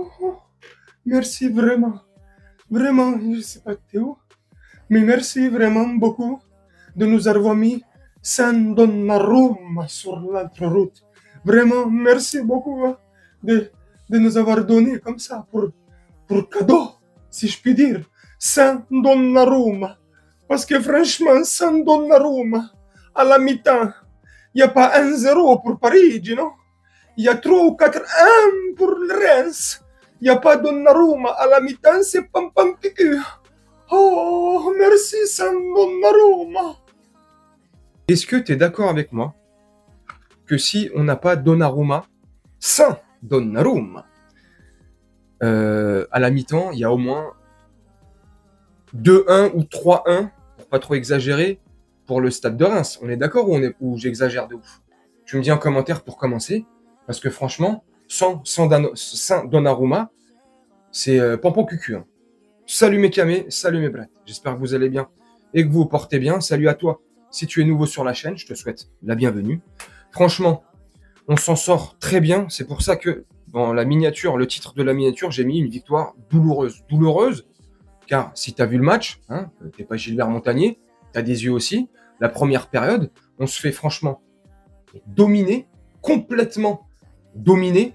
Oh, merci vraiment. Vraiment, je ne sais pas Théo, mais merci vraiment beaucoup de nous avoir mis sans Donnarumma sur notre route. Vraiment, merci beaucoup hein, de nous avoir donné comme ça pour cadeau, si je puis dire, sans Donnarumma. Parce que franchement, sans Donnarumma, à la mi-temps, il n'y a pas 1-0 pour Paris, non? Il y a 3 ou 4-1 pour le Reims. Il n'y a pas Donnarumma. À la mi-temps, c'est pam pam picu. Oh, merci, sans Donnarumma. Est-ce que tu es d'accord avec moi que si on n'a pas Donnarumma, sans Donnarumma, à la mi-temps, il y a au moins 2-1 ou 3-1, pour pas trop exagérer, pour le Stade de Reims. On est d'accord ou j'exagère de ouf? Tu me dis en commentaire pour commencer, parce que franchement, sans Donnarumma, c'est pompon cucu. Hein. Salut mes camés, salut mes brattes. J'espère que vous allez bien et que vous vous portez bien. Salut à toi. Si tu es nouveau sur la chaîne, je te souhaite la bienvenue. Franchement, on s'en sort très bien. C'est pour ça que dans la miniature, le titre de la miniature, j'ai mis une victoire douloureuse. Douloureuse, car si tu as vu le match, hein, t'es pas Gilbert Montagnier, tu as des yeux aussi. La première période, on se fait franchement dominer, complètement dominer.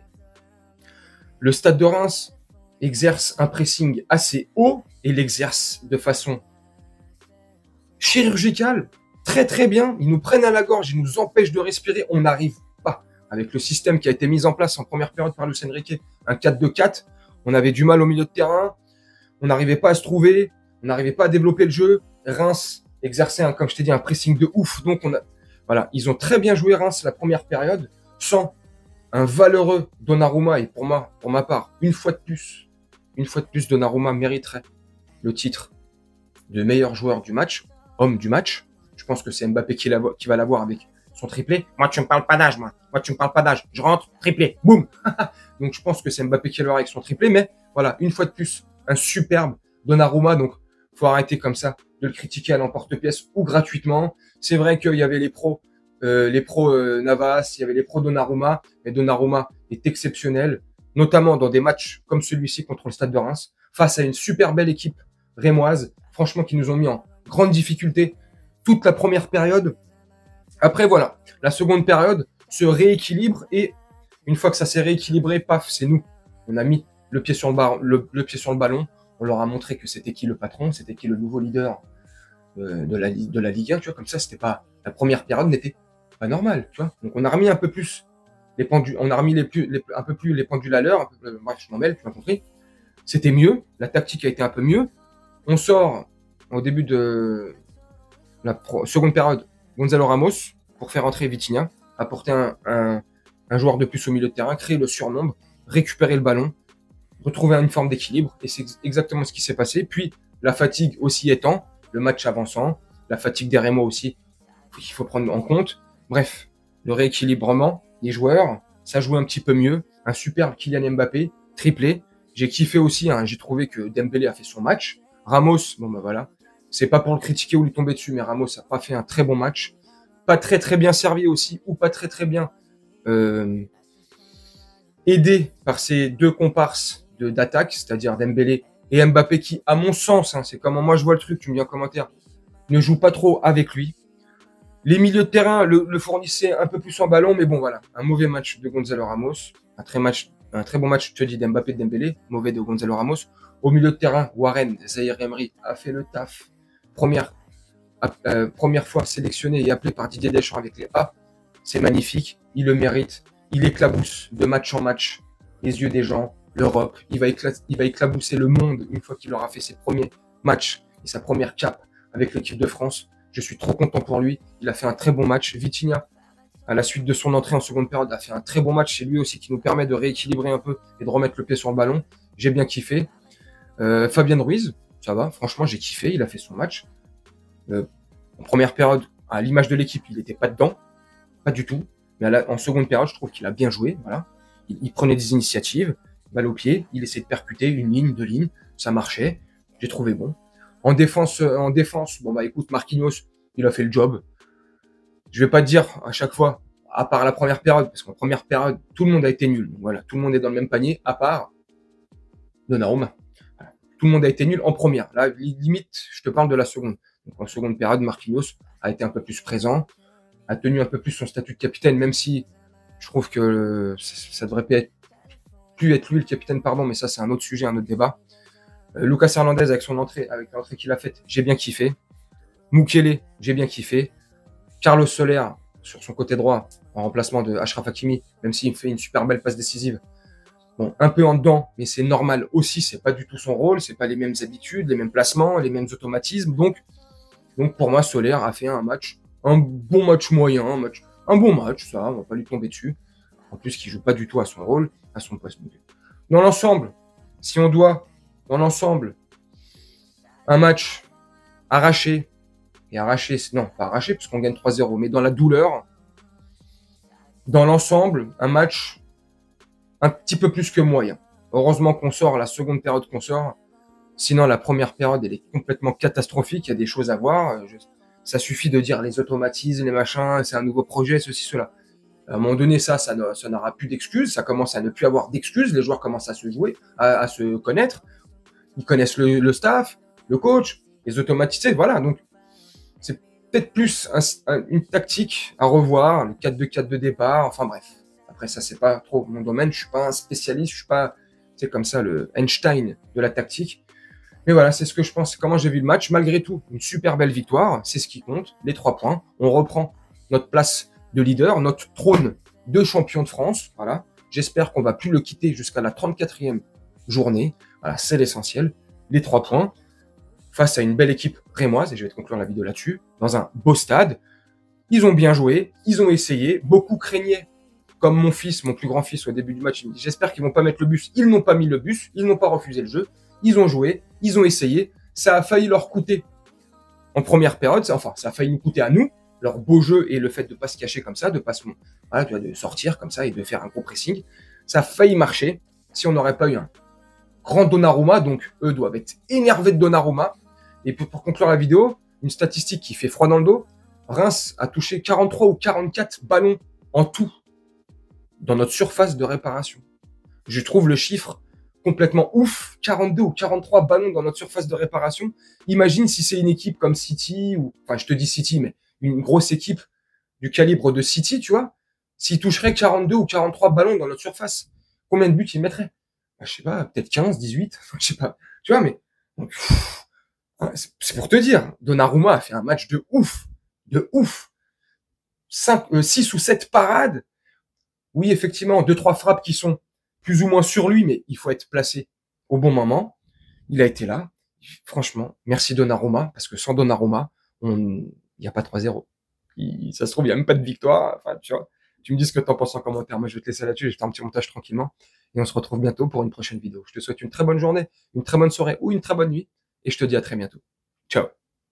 Le Stade de Reims exerce un pressing assez haut et l'exerce de façon chirurgicale, très très bien. Ils nous prennent à la gorge, ils nous empêchent de respirer. On n'arrive pas. Avec le système qui a été mis en place en première période par Luis Enrique, un 4-2-4, on avait du mal au milieu de terrain, on n'arrivait pas à se trouver, on n'arrivait pas à développer le jeu. Reims exerçait, comme je t'ai dit, un pressing de ouf. Donc voilà, ils ont très bien joué Reims la première période, sans un valeureux Donnarumma. Et pour ma part, une fois de plus, Donnarumma mériterait le titre de meilleur joueur du match, homme du match. Je pense que c'est Mbappé qui va l'avoir avec son triplé. Moi, tu me parles pas d'âge, moi. Moi, tu me parles pas d'âge. Je rentre, triplé, boum. Donc, je pense que c'est Mbappé qui va l'avoir avec son triplé. Mais voilà, une fois de plus, un superbe Donnarumma. Donc, faut arrêter comme ça de le critiquer à l'emporte-pièce ou gratuitement. C'est vrai qu'il y avait les pros Navas, il y avait les pros Donnarumma. Mais Donnarumma est exceptionnel, notamment dans des matchs comme celui-ci contre le Stade de Reims, face à une super belle équipe rémoise, franchement, qui nous ont mis en grande difficulté toute la première période. Après, voilà, la seconde période se rééquilibre et une fois que ça s'est rééquilibré, paf, c'est nous. On a mis le pied sur le pied sur le ballon. On leur a montré que c'était qui le patron, c'était qui le nouveau leader de la Ligue 1, tu vois, comme ça, c'était pas, la première période n'était pas normale, tu vois. Donc, on a remis un peu plus les pendules, on a remis un peu plus les pendules à l'heure, bref, je m'en mêle, tu m'as compris. C'était mieux, la tactique a été un peu mieux. On sort au début de la seconde période Gonzalo Ramos pour faire entrer Vitinha, apporter un joueur de plus au milieu de terrain, créer le surnombre, récupérer le ballon, retrouver une forme d'équilibre. Et c'est exactement ce qui s'est passé. Puis la fatigue aussi étant, le match avançant, la fatigue des Rémois aussi, il faut prendre en compte. Bref, le rééquilibrement des joueurs, ça jouait un petit peu mieux. Un superbe Kylian Mbappé, triplé. J'ai kiffé aussi, hein, j'ai trouvé que Dembélé a fait son match. Ramos, bon ben voilà, c'est pas pour le critiquer ou lui tomber dessus, mais Ramos a pas fait un très bon match. Pas très très bien servi aussi, ou pas très très bien aidé par ses deux comparses d'attaque, c'est-à-dire Dembélé et Mbappé qui, à mon sens, hein, c'est comment moi je vois le truc, tu me dis en commentaire, ne joue pas trop avec lui. Les milieux de terrain le fournissaient un peu plus en ballon, mais bon voilà, un mauvais match de Gonzalo Ramos, un très bon match, je te dis, d'Mbappé et de Dembélé, mauvais de Gonzalo Ramos. Au milieu de terrain, Warren Zaïre Emery a fait le taf. Première fois sélectionné et appelé par Didier Deschamps avec les A. C'est magnifique, il le mérite. Il éclabousse de match en match les yeux des gens, l'Europe. Il va éclabousser le monde une fois qu'il aura fait ses premiers matchs et sa première cape avec l'équipe de France. Je suis trop content pour lui. Il a fait un très bon match. Vitinha, à la suite de son entrée en seconde période, a fait un très bon match. C'est lui aussi qui nous permet de rééquilibrer un peu et de remettre le pied sur le ballon. J'ai bien kiffé. Fabien Ruiz, ça va. Franchement, j'ai kiffé. Il a fait son match. En première période, à l'image de l'équipe, il n'était pas dedans. Pas du tout. Mais en seconde période, je trouve qu'il a bien joué. Voilà. Il prenait des initiatives, balle au pied, il essayait de percuter une ligne, deux lignes, ça marchait. J'ai trouvé bon. En défense, bon bah écoute, Marquinhos, il a fait le job. Je vais pas te dire à chaque fois, à part la première période, parce qu'en première période, tout le monde a été nul. Donc voilà, tout le monde est dans le même panier, à part Donnarumma. Voilà. Tout le monde a été nul en première. Là, limite, je te parle de la seconde. Donc, en seconde période, Marquinhos a été un peu plus présent, a tenu un peu plus son statut de capitaine, même si je trouve que ça devrait plus être lui le capitaine, pardon, mais ça, c'est un autre sujet, un autre débat. Lucas Hernandez, avec l'entrée qu'il a faite, j'ai bien kiffé. Mukele, j'ai bien kiffé. Carlos Soler, sur son côté droit, en remplacement de Achraf Hakimi, même s'il me fait une super belle passe décisive. Bon, un peu en dedans, mais c'est normal aussi, c'est pas du tout son rôle, c'est pas les mêmes habitudes, les mêmes placements, les mêmes automatismes. Donc pour moi, Soler a fait un bon match moyen, un bon match, ça, on va pas lui tomber dessus. En plus, qui joue pas du tout à son rôle, à son poste. Dans l'ensemble, si on doit, dans l'ensemble, un match arraché, non, pas arraché, parce qu'on gagne 3-0, mais dans la douleur, dans l'ensemble, un match un petit peu plus que moyen. Heureusement qu'on sort la seconde période qu'on sort. Sinon, la première période, elle est complètement catastrophique. Il y a des choses à voir. Ça suffit de dire les automatismes, les machins, c'est un nouveau projet, ceci, cela. À un moment donné, ça n'aura plus d'excuses. Ça commence à ne plus avoir d'excuses. Les joueurs commencent à se jouer, à se connaître. Ils connaissent le staff, le coach, les automatisés. Voilà. Donc, c'est peut-être plus une tactique à revoir, le 4-2-4 de départ. Enfin, bref. Après, ça, c'est pas trop mon domaine. Je suis pas un spécialiste. Je suis pas, c'est comme ça, le Einstein de la tactique. Mais voilà, c'est ce que je pense, comment j'ai vu le match. Malgré tout, une super belle victoire, c'est ce qui compte, les 3 points. On reprend notre place de leader, notre trône de champion de France. Voilà. J'espère qu'on va plus le quitter jusqu'à la 34e journée. Voilà, c'est l'essentiel. Les 3 points face à une belle équipe rémoise, et je vais te conclure la vidéo là-dessus, dans un beau stade. Ils ont bien joué, ils ont essayé, beaucoup craignaient, comme mon plus grand fils au début du match, il me dit j'espère qu'ils vont pas mettre le bus. Ils n'ont pas mis le bus, ils n'ont pas refusé le jeu. Ils ont joué, ils ont essayé. Ça a failli leur coûter en première période. Enfin, ça a failli nous coûter à nous, leur beau jeu et le fait de ne pas se cacher comme ça, de sortir comme ça et de faire un gros pressing. Ça a failli marcher si on n'aurait pas eu un grand Donnarumma. Donc, eux doivent être énervés de Donnarumma. Et pour conclure la vidéo, une statistique qui fait froid dans le dos. Reims a touché 43 ou 44 ballons en tout dans notre surface de réparation. Je trouve le chiffre complètement ouf, 42 ou 43 ballons dans notre surface de réparation. Imagine si c'est une équipe comme City, enfin je te dis City, mais une grosse équipe du calibre de City, tu vois, s'ils toucheraient 42 ou 43 ballons dans notre surface, combien de buts ils mettraient? Je sais pas, peut-être 15, 18, je sais pas. Tu vois, mais c'est pour te dire, Donnarumma a fait un match de ouf, de ouf. 6 ou 7 parades. Oui, effectivement, 2-3 frappes qui sont plus ou moins sur lui, mais il faut être placé au bon moment. Il a été là. Franchement, merci Donnarumma, parce que sans Donnarumma, il n'y a pas 3-0. Ça se trouve, il n'y a même pas de victoire. Enfin, tu vois, tu me dis ce que tu en penses en commentaire. Moi, je vais te laisser là-dessus. Je vais faire un petit montage tranquillement. Et on se retrouve bientôt pour une prochaine vidéo. Je te souhaite une très bonne journée, une très bonne soirée ou une très bonne nuit. Et je te dis à très bientôt. Ciao.